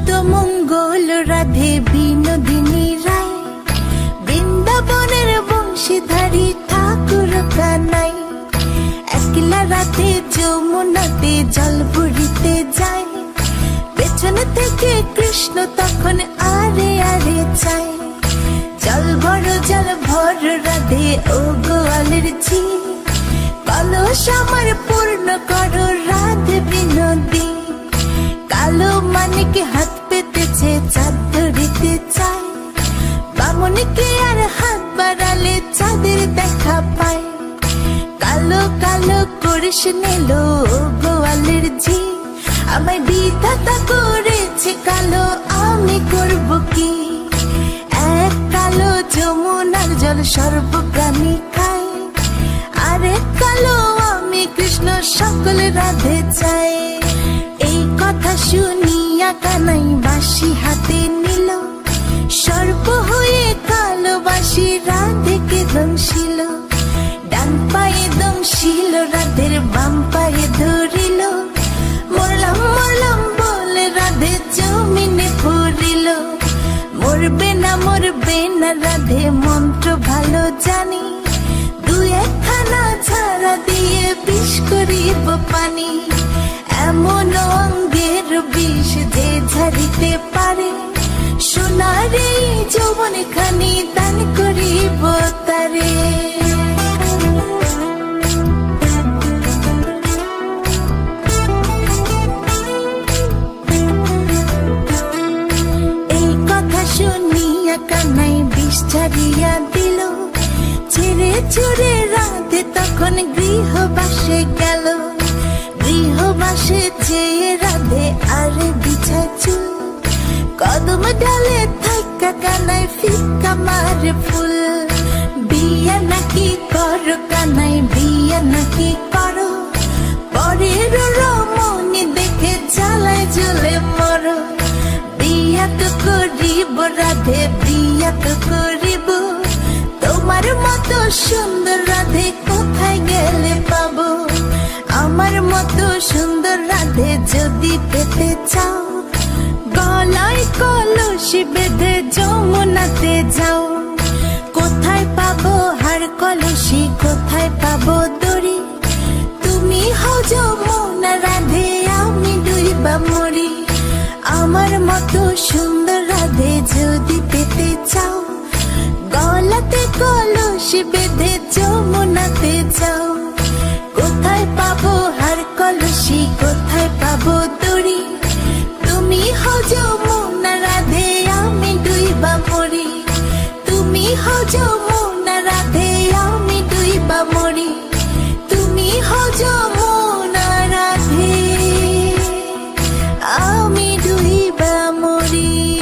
নিত্য মঙ্গল রাধে বিনোদিনী রায়, বৃন্দাবনের বংশীধারী ঠাকুর কানাই। একলা রাতে যমুনাতে জল ভরিতে যায়, পেছনে থেকে কৃষ্ণ তখন আরে আরে চায়। জল ভর রাধে ও গোয়ালের ঝি, কলস আমার পূর্ণ করো রাধে বিনোদী। কালো মানিকে হাত পেতেছে চাঁদ ধরিতে চায়, বামনিকে আর হাত বাড়ালে চাঁদের দেখা পায়। কালো কালো করিস নিল গোয়ালের ঝি, আমায় বিধাতা করেছে কালো, আমি করব কি? এক কালো যমুনার জল সর্বপ্রাণী খায়, আরেক কালো আমি কৃষ্ণ সকল রাধে চাই। এই কথা শুনিয়া কানাই বাঁশি হাতে নিল, সর্প হয়ে কালো বাঁশি রাধেকে দংশিল। ডান পায়ে দংশিল রাধের, বাম পায়ে ধরিল, মরলাম মরলাম বলে রাধে জমিনে পড়িল। মরবে না রাধে মন্ত্র ভালো জানি, দু একখানা ছাড়া দিয়ে বিষ করিব পানি। এমন অঙ্গের বিষ যে ঝাড়িতে পারে, সোনার এই যৌবন খানি দান করিব তারে। এই কথা শুনিয়া কানাই বিষ ছাড়িয়া দিল, ছেড়ে ছুড়ে রাধে তখন গৃহবাসে গেল। গৃহবাসে যেয়ে রাধে আরে বিছায় চুল, কদম ডালে থাকা কানাই ফিকা মারে ফুল। বিয়া নাকি করো কানাই, বিয়া নাকি করো, পরের রমণী দেখে জ্বালায় জ্বলে মরো। বিয়া তো করিব রাধে, বিয়া তো করিব, তোমার মতো সুন্দর রাধে কোথায় গেলে পাবো? আমার মতো সুন্দর রাধে যদি পেতে চাও, গলায় কলসি বেঁধে যমুনাতে যাও। কোথায় পাবো হার কলসি, কোথায় পাবো দড়ি? তুমি হও যমুনা রাধে, আমি ডুইবা মরি। আমার মতো সুন্দর রাধে যদি পেতে চাও, গলাতে কলসি বেঁধে যমুনাতে যাও।